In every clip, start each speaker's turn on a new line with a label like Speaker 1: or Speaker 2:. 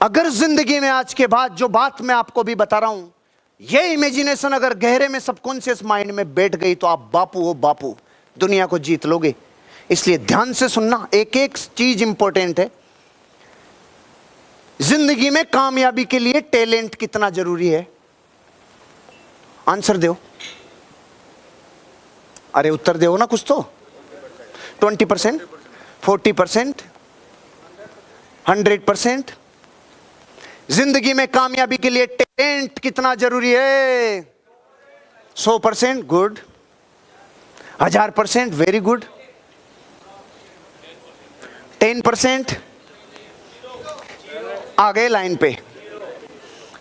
Speaker 1: अगर जिंदगी में आज के बाद जो बात मैं आपको भी बता रहा हूं, ये इमेजिनेशन अगर गहरे में सबकॉन्शियस माइंड में बैठ गई तो आप बापू हो बापू, दुनिया को जीत लोगे। इसलिए ध्यान से सुनना, एक एक चीज इंपॉर्टेंट है। जिंदगी में कामयाबी के लिए टैलेंट कितना जरूरी है? आंसर दो। अरे उत्तर दो ना कुछ तो। 20%, 40%, 100%? जिंदगी में कामयाबी के लिए टैलेंट कितना जरूरी है? 100%? गुड। 1000%? Very good. 10%? आ गए लाइन पे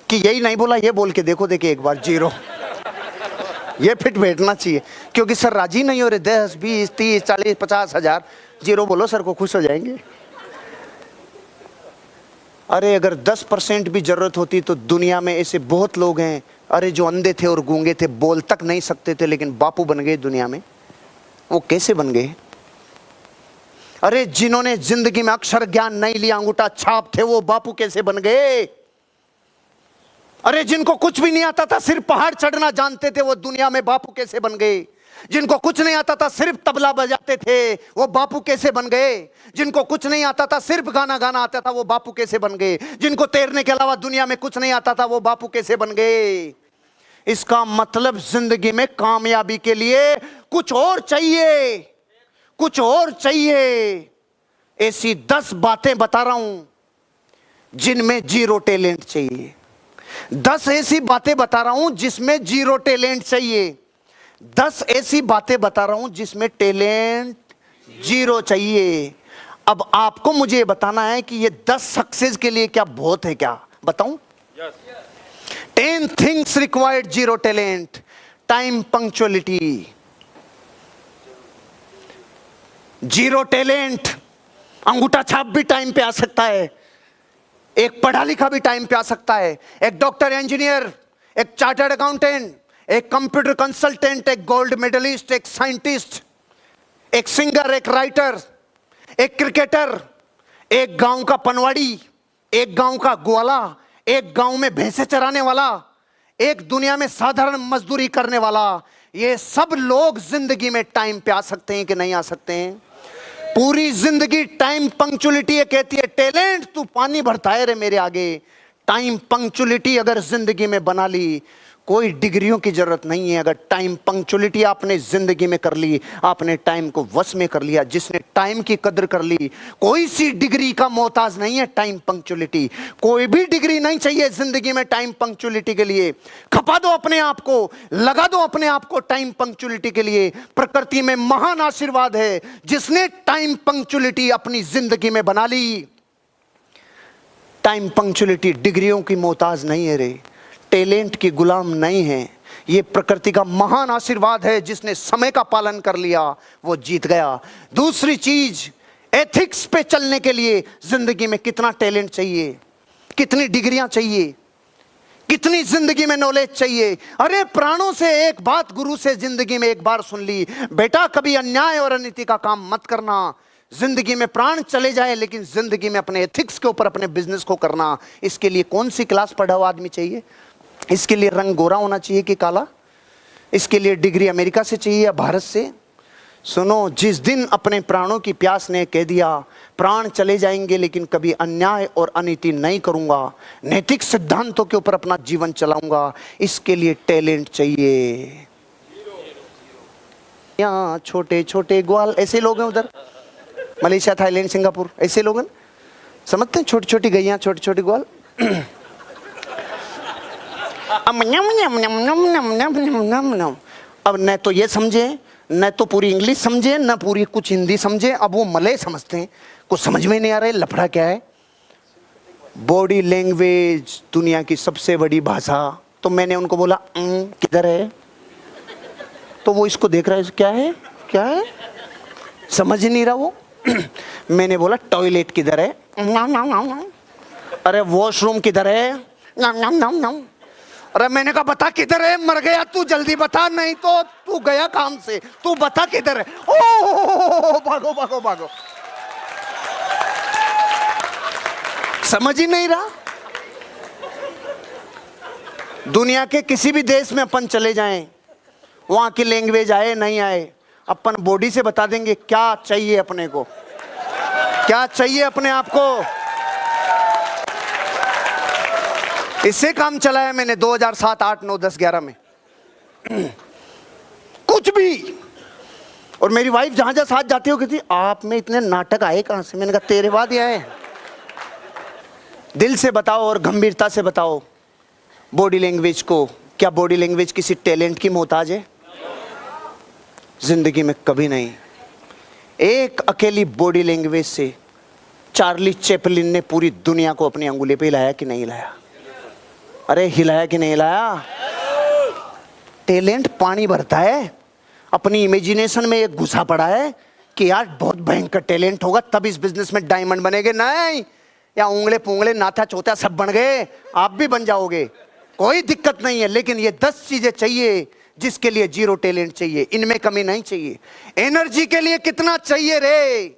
Speaker 1: कि यही नहीं बोला, ये बोल के देखो, देखिए एक बार 0। ये फिट बैठना चाहिए, क्योंकि सर राजी नहीं हो रहे। 10, 20, 30, 40, 50 हजार 0 बोलो, सर को खुश हो जाएंगे। अरे अगर 10% भी जरूरत होती तो दुनिया में ऐसे बहुत लोग हैं, अरे जो अंधे थे और गूंगे थे, बोल तक नहीं सकते थे, लेकिन बापू बन गए दुनिया में। वो कैसे बन गए? अरे जिन्होंने जिंदगी में अक्षर ज्ञान नहीं लिया, अंगूठा छाप थे, वो बापू कैसे बन गए? अरे जिनको कुछ भी नहीं आता था, सिर्फ पहाड़ चढ़ना जानते थे, वो दुनिया में बापू कैसे बन गए? जिनको कुछ नहीं आता था, सिर्फ तबला बजाते थे, वो बापू कैसे बन गए? जिनको कुछ नहीं आता था, सिर्फ गाना गाना आता था, वो बापू कैसे बन गए? जिनको तैरने के अलावा दुनिया में कुछ नहीं आता था, वो बापू कैसे बन गए? इसका मतलब जिंदगी में कामयाबी के लिए कुछ और चाहिए, कुछ और चाहिए। ऐसी 10 बातें बता रहा हूं जिनमें 0 टैलेंट चाहिए। 10 ऐसी बातें बता रहा हूं जिसमें 0 टैलेंट चाहिए। 10 ऐसी बातें बता रहा हूं जिसमें टैलेंट 0 चाहिए। अब आपको मुझे बताना है कि ये 10 सक्सेस के लिए क्या बहुत है? क्या बताऊं? 10 things required 0 talent. Time punctuality. 0 talent. अंगूठा छाप भी टाइम पे आ सकता है, एक पढ़ा लिखा भी टाइम पे आ सकता है, एक डॉक्टर, इंजीनियर, एक चार्टर्ड अकाउंटेंट, एक कंप्यूटर कंसल्टेंट, एक गोल्ड मेडलिस्ट, एक साइंटिस्ट, एक सिंगर, एक राइटर, एक क्रिकेटर, एक गांव का पनवाड़ी, एक गांव का ग्वाला, एक गांव में भैंसे चराने वाला, एक दुनिया में साधारण मजदूरी करने वाला। ये सब लोग जिंदगी में टाइम पे आ सकते हैं कि नहीं आ सकते हैं? पूरी जिंदगी टाइम पंक्चुअलिटी ये कहती है, टैलेंट तू पानी भरता है रे मेरे आगे। टाइम पंक्चुअलिटी अगर जिंदगी में बना ली, कोई डिग्रियों की जरूरत नहीं है। अगर टाइम पंक्चुअलिटी आपने जिंदगी में कर ली, आपने टाइम को वश में कर लिया। जिसने टाइम की कदर कर ली, कोई सी डिग्री का मोहताज नहीं है। टाइम पंक्चुअलिटी, कोई भी डिग्री नहीं चाहिए जिंदगी में टाइम पंक्चुअलिटी के लिए। खपा दो अपने आप को, लगा दो अपने आप को टाइम पंक्चुअलिटी के लिए। प्रकृति में महान आशीर्वाद है जिसने टाइम पंक्चुअलिटी अपनी जिंदगी में बना ली। टाइम पंक्चुअलिटी डिग्रियों की मोहताज नहीं है रे, टैलेंट की गुलाम नहीं है। ये प्रकृति का महान आशीर्वाद है। जिसने समय का पालन कर लिया वो जीत गया। दूसरी चीज, एथिक्स पे चलने के लिए जिंदगी में कितना टैलेंट चाहिए, कितनी डिग्रियां चाहिए, कितनी जिंदगी में नॉलेज चाहिए। अरे प्राणों से एक बात गुरु से जिंदगी में एक बार सुन ली, बेटा कभी अन्याय और अनीति का काम मत करना। जिंदगी में प्राण चले जाए लेकिन जिंदगी में अपने एथिक्स के ऊपर अपने बिजनेस को करना। इसके लिए कौन सी क्लास पढ़ा हुआ आदमी चाहिए? इसके लिए रंग गोरा होना चाहिए कि काला? इसके लिए डिग्री अमेरिका से चाहिए या भारत से? सुनो, जिस दिन अपने प्राणों की प्यास ने कह दिया प्राण चले जाएंगे लेकिन कभी अन्याय और अनीति नहीं करूंगा, नैतिक सिद्धांतों के ऊपर अपना जीवन चलाऊंगा, इसके लिए टैलेंट चाहिए। यहाँ छोटे छोटे ग्वाल, ऐसे लोग हैं उधर मलेशिया, थाईलैंड, सिंगापुर, ऐसे लोग हैं, समझते हैं? छोटी छोटी गैया, छोटी छोटी ग्वाल। अब न तो ये समझे, न तो पूरी इंग्लिश समझे, न पूरी कुछ हिंदी समझे। अब वो मलय समझते हैं, कुछ समझ में नहीं आ रहा है लफड़ा क्या है। बॉडी लैंग्वेज दुनिया की सबसे बड़ी भाषा। तो मैंने उनको बोला किधर है? तो वो इसको देख रहा है, क्या है क्या है, समझ नहीं रहा वो। मैंने बोला टॉयलेट किधर है? अरे वॉशरूम किधर है? अरे मैंने कहा बता किधर है, मर गया तू, जल्दी बता, नहीं तो तू गया काम से, तू बता किधर है। ओ भागो भागो भागो, समझ ही नहीं रहा। दुनिया के किसी भी देश में अपन चले जाएं, वहां की लैंग्वेज आए नहीं आए, अपन बॉडी से बता देंगे क्या चाहिए अपने को, क्या चाहिए अपने आप को। इससे काम चलाया मैंने 2007, 8, 9, 10, 11 में कुछ भी। और मेरी वाइफ जहां जहां साथ जाती हो कहती आप में इतने नाटक आए कहां से? मैंने कहा तेरे बाद ही आए। दिल से बताओ और गंभीरता से बताओ बॉडी लैंग्वेज को। क्या बॉडी लैंग्वेज किसी टैलेंट की मोहताज है? जिंदगी में कभी नहीं। एक अकेली बॉडी लैंग्वेज से चार्ली चैपलिन ने पूरी दुनिया को अपनी अंगुली पे हिलाया कि नहीं हिलाया? अरे हिलाया कि नहीं हिलाया? टैलेंट पानी भरता है, अपनी इमेजिनेशन में एक घुसा पड़ा है कि यार बहुत भयंकर टैलेंट होगा तब इस बिजनेस में डायमंड बनेंगे। नहीं, या उंगले पुंगले नाथा चौथा सब बन गए, आप भी बन जाओगे, कोई दिक्कत नहीं है। लेकिन ये 10 चीजें चाहिए जिसके लिए जीरो टैलेंट चाहिए, इनमें कमी नहीं चाहिए। एनर्जी के लिए कितना चाहिए रे?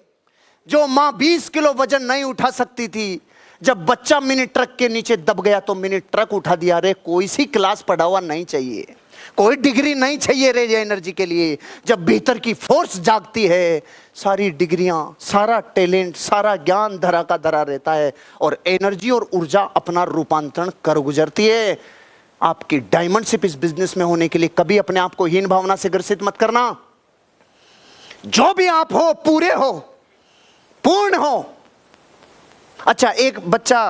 Speaker 1: जो मां 20 किलो वजन नहीं उठा सकती थी, जब बच्चा मिनी ट्रक के नीचे दब गया तो मिनी ट्रक उठा दिया रे। कोई सी क्लास पढ़ा हुआ नहीं चाहिए, कोई डिग्री नहीं चाहिए रे ये एनर्जी के लिए। जब भीतर की फोर्स जागती है, सारी डिग्रियां, सारा टैलेंट, सारा ज्ञान धरा का धरा रहता है और एनर्जी और ऊर्जा अपना रूपांतरण कर गुजरती है। आपकी डायमंडशिप इस बिजनेस में होने के लिए कभी अपने आप को हीन भावना से ग्रसित मत करना। जो भी आप हो पूरे हो, पूर्ण हो। अच्छा, एक बच्चा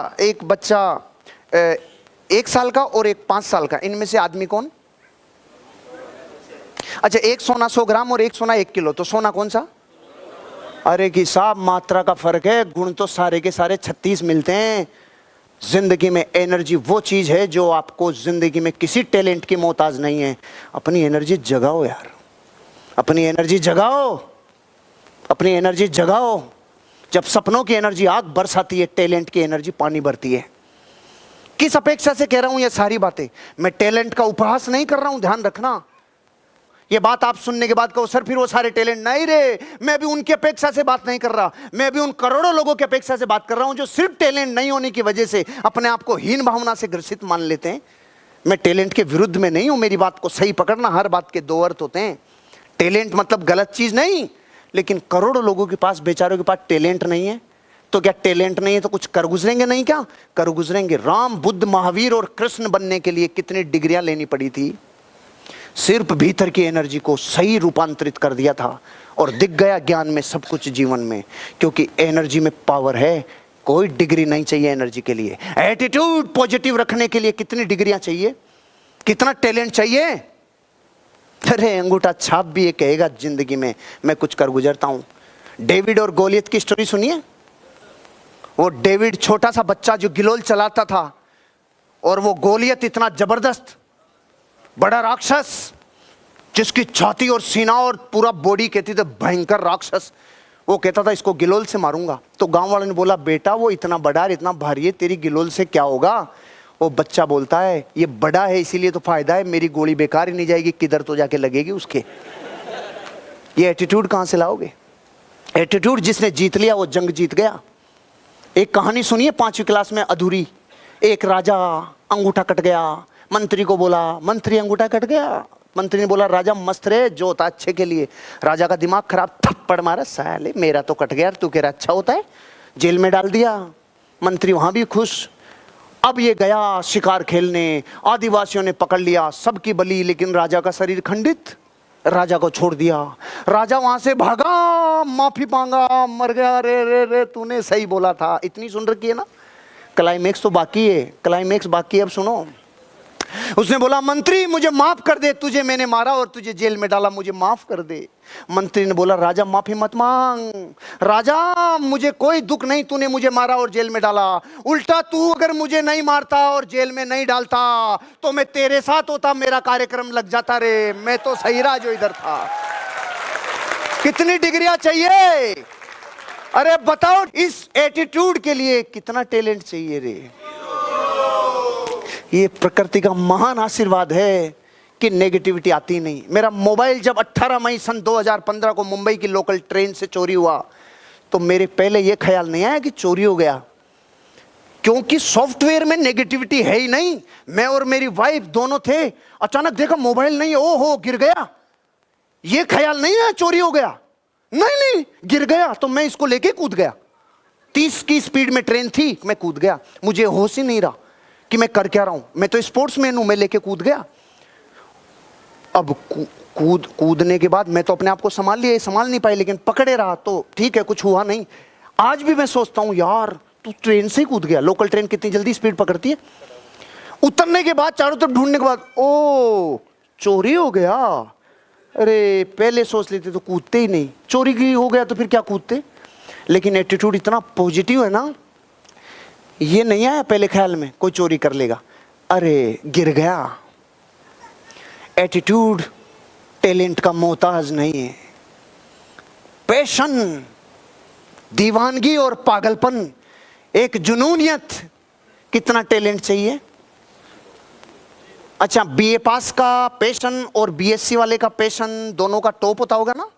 Speaker 1: 1 साल का और एक 5 साल का, इनमें से आदमी कौन? अच्छा, एक सोना 100 ग्राम और एक सोना 1 किलो, तो सोना कौन सा? अरे कि साहब मात्रा का फर्क है, गुण तो सारे के सारे 36 मिलते हैं। जिंदगी में एनर्जी वो चीज है जो आपको जिंदगी में किसी टैलेंट की मोहताज नहीं है। अपनी एनर्जी जगाओ यार, अपनी एनर्जी जगाओ, अपनी एनर्जी जगाओ। जब सपनों की एनर्जी आग बरसाती है, टैलेंट की एनर्जी पानी भरती है। किस अपेक्षा से कह रहा हूं ये सारी बातें? मैं टैलेंट का उपहास नहीं कर रहा हूं, ध्यान रखना। ये बात आप सुनने के बाद कहो सर फिर वो सारे टैलेंट नहीं रे, मैं भी उनकी अपेक्षा से बात नहीं कर रहा। मैं भी उन करोड़ों लोगों की अपेक्षा से बात कर रहा हूं जो सिर्फ टैलेंट नहीं होने की वजह से अपने आप को हीन भावना से ग्रसित मान लेते हैं। मैं टैलेंट के विरुद्ध में नहीं हूं, मेरी बात को सही पकड़ना। हर बात के 2 अर्थ होते हैं। टैलेंट मतलब गलत चीज नहीं, लेकिन करोड़ों लोगों के पास, बेचारों के पास टैलेंट नहीं है। तो क्या टैलेंट नहीं है तो कुछ कर गुजरेंगे नहीं? क्या कर गुजरेंगे? राम, बुद्ध, महावीर और कृष्ण बनने के लिए कितनी डिग्रियां लेनी पड़ी थी? सिर्फ भीतर की एनर्जी को सही रूपांतरित कर दिया था और दिख गया ज्ञान में सब कुछ जीवन में। क्योंकि एनर्जी में पावर है, कोई डिग्री नहीं चाहिए एनर्जी के लिए। एटीट्यूड पॉजिटिव रखने के लिए कितनी डिग्रियां चाहिए, कितना टैलेंट चाहिए? अरे अंगूठा छाप भी ये कहेगा जिंदगी में मैं कुछ कर गुजरता हूं। डेविड और गोलियत की स्टोरी सुनिए। वो डेविड छोटा सा बच्चा जो गिलोल चलाता था, और वो गोलियत इतना जबरदस्त बड़ा राक्षस जिसकी छाती और सीना और पूरा बॉडी कहती थी भयंकर राक्षस। वो कहता था इसको गिलोल से मारूंगा। तो गांव वालों ने बोला बेटा वो इतना बड़ा इतना भारी है, तेरी गिलोल से क्या होगा? वो बच्चा बोलता है ये बड़ा है इसीलिए तो फायदा है, मेरी गोली बेकार ही नहीं जाएगी, किधर तो जाके लगेगी उसके। ये एटीट्यूड कहां से लाओगे? एटीट्यूड जिसने जीत लिया वो जंग जीत गया। एक कहानी सुनिए 5वीं क्लास में अधूरी। एक राजा अंगूठा कट गया, मंत्री को बोला मंत्री अंगूठा कट गया। मंत्री ने बोला राजा मस्त रे, जो होता अच्छे के लिए। राजा का दिमाग खराब, थप्पड़ मारा, साले मेरा तो कट गया, तू कह रहा अच्छा होता है, जेल में डाल दिया। मंत्री वहां भी खुश। अब ये गया शिकार खेलने, आदिवासियों ने पकड़ लिया, सबकी बलि, लेकिन राजा का शरीर खंडित। राजा को छोड़ दिया। राजा वहां से भागा, माफी मांगा, मर गया। रे रे रे तूने सही बोला था। इतनी सुन रखी है ना, क्लाइमेक्स तो बाकी है, क्लाइमेक्स बाकी है, अब सुनो। उसने बोला मंत्री मुझे माफ कर दे, तुझे मैंने मारा और तुझे जेल में डाला, मुझे माफ कर दे। मंत्री ने बोला राजा माफी मत मांग, राजा मुझे कोई दुख नहीं, तूने मुझे मारा और जेल में डाला। उल्टा तू अगर मुझे नहीं मारता और जेल में नहीं डालता तो मैं तेरे साथ होता, मेरा कार्यक्रम लग जाता रे, मैं तो सही रहा जो इधर था। कितनी डिग्रियां चाहिए? अरे बताओ इस एटीट्यूड के लिए कितना टैलेंट चाहिए रे? ये प्रकृति का महान आशीर्वाद है कि नेगेटिविटी आती नहीं। मेरा मोबाइल जब 18 मई सन 2015 को मुंबई की लोकल ट्रेन से चोरी हुआ तो मेरे पहले ये ख्याल नहीं आया कि चोरी हो गया। क्योंकि सॉफ्टवेयर में नेगेटिविटी है ही नहीं। मैं और मेरी वाइफ दोनों थे, अचानक देखा मोबाइल नहीं, ओहो गिर गया। ये ख्याल नहीं है चोरी हो गया, नहीं नहीं गिर गया। तो मैं इसको लेके कूद गया, 30 की स्पीड में ट्रेन थी, मैं कूद गया। मुझे होश ही नहीं रहा कि मैं कर क्या रहा हूं। मैं तो स्पोर्ट्समैन हूं, मैं लेके कूद गया। अब कूदने के बाद मैं तो अपने आप को संभाल लिया, संभाल नहीं पाई, लेकिन पकड़े रहा तो ठीक है, कुछ हुआ नहीं। आज भी मैं सोचता हूं यार तू ट्रेन से ही कूद गया। लोकल ट्रेन कितनी जल्दी स्पीड पकड़ती है। उतरने के बाद चारों तरफ ढूंढने के बाद ओ चोरी हो गया। अरे पहले सोच लेते तो कूदते ही नहीं, चोरी की हो गया तो फिर क्या कूदते। लेकिन एटीट्यूड इतना पॉजिटिव है ना, ये नहीं आया पहले ख्याल में कोई चोरी कर लेगा, अरे गिर गया। एटीट्यूड टैलेंट का मोहताज नहीं है। पैशन, दीवानगी और पागलपन, एक जुनूनियत, कितना टैलेंट चाहिए। अच्छा, बीए पास का पैशन और बीएससी वाले का पैशन दोनों का टॉप होता होगा ना।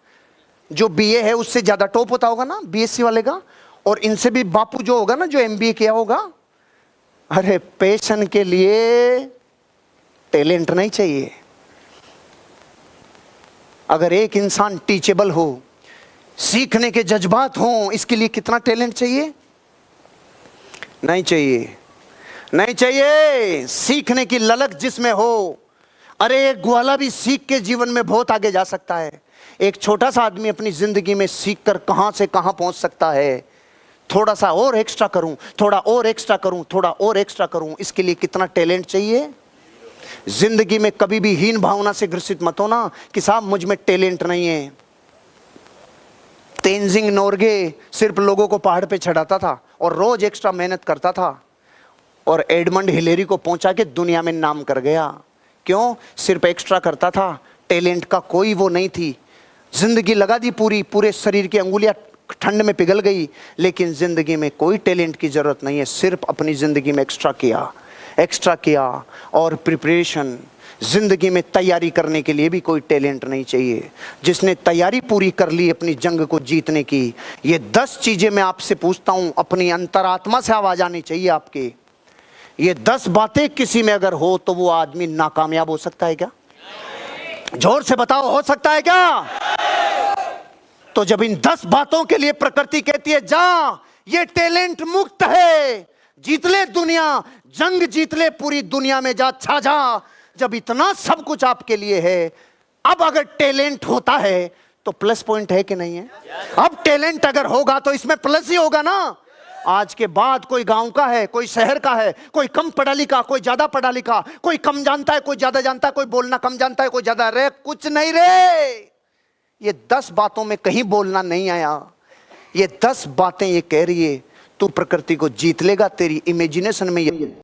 Speaker 1: जो बीए है उससे ज्यादा टॉप होता होगा ना बीएससी वाले का, और इनसे भी बापू जो होगा ना जो एमबीए किया होगा। अरे पैशन के लिए टैलेंट नहीं चाहिए। अगर एक इंसान टीचेबल हो, सीखने के जज्बात हों, इसके लिए कितना टैलेंट चाहिए। नहीं चाहिए, नहीं चाहिए। सीखने की ललक जिसमें हो, अरे एक ग्वाला भी सीख के जीवन में बहुत आगे जा सकता है। एक छोटा सा आदमी अपनी जिंदगी में सीख कर कहां से कहां पहुंच सकता है। थोड़ा सा और एक्स्ट्रा करूं, थोड़ा और एक्स्ट्रा करूं, थोड़ा और एक्स्ट्रा करूं, इसके लिए कितना टैलेंट चाहिए। जिंदगी में कभी भी हीन भावना से ग्रसित मत होना कि साहब मुझ में टैलेंट नहीं है। तेंजिंग नोर्गे सिर्फ लोगों को पहाड़ पे चढ़ाता था और रोज एक्स्ट्रा मेहनत करता था, और एडमंड हिलेरी को पहुंचा के दुनिया में नाम कर गया। क्यों? सिर्फ एक्स्ट्रा करता था, टैलेंट का कोई वो नहीं थी। जिंदगी लगा दी पूरी, पूरे शरीर की अंगुलियां ठंड में पिघल गई, लेकिन जिंदगी में कोई टैलेंट की जरूरत नहीं है। सिर्फ अपनी जिंदगी में एक्स्ट्रा किया, एक्स्ट्रा किया। और प्रिपरेशन, जिंदगी में तैयारी करने के लिए भी कोई टैलेंट नहीं चाहिए। जिसने तैयारी पूरी कर ली अपनी जंग को जीतने की, ये 10 चीजें मैं आपसे पूछता हूं, अपनी अंतरात्मा से आवाज आनी चाहिए आपके। ये 10 बातें किसी में अगर हो तो वो आदमी नाकामयाब हो सकता है क्या? जोर से बताओ, हो सकता है क्या? तो जब इन 10 बातों के लिए प्रकृति कहती है जा, ये टैलेंट मुक्त है, जीत ले दुनिया, जंग जीत ले पूरी दुनिया में, जा छा जा। जब इतना सब कुछ आपके लिए है, अब अगर टैलेंट होता है तो प्लस पॉइंट है कि नहीं है? अब टैलेंट अगर होगा तो इसमें प्लस ही होगा ना। आज के बाद कोई गांव का है, कोई शहर का है, कोई कम पढ़ा लिखा, कोई ज्यादा पढ़ा लिखा, कोई कम जानता है, कोई ज्यादा जानता है, कोई बोलना कम जानता है, कोई ज्यादा, रे कुछ नहीं रे। ये 10 बातों में कहीं बोलना नहीं आया। ये 10 बातें ये कह रही है तू प्रकृति को जीत लेगा। तेरी इमेजिनेशन में ये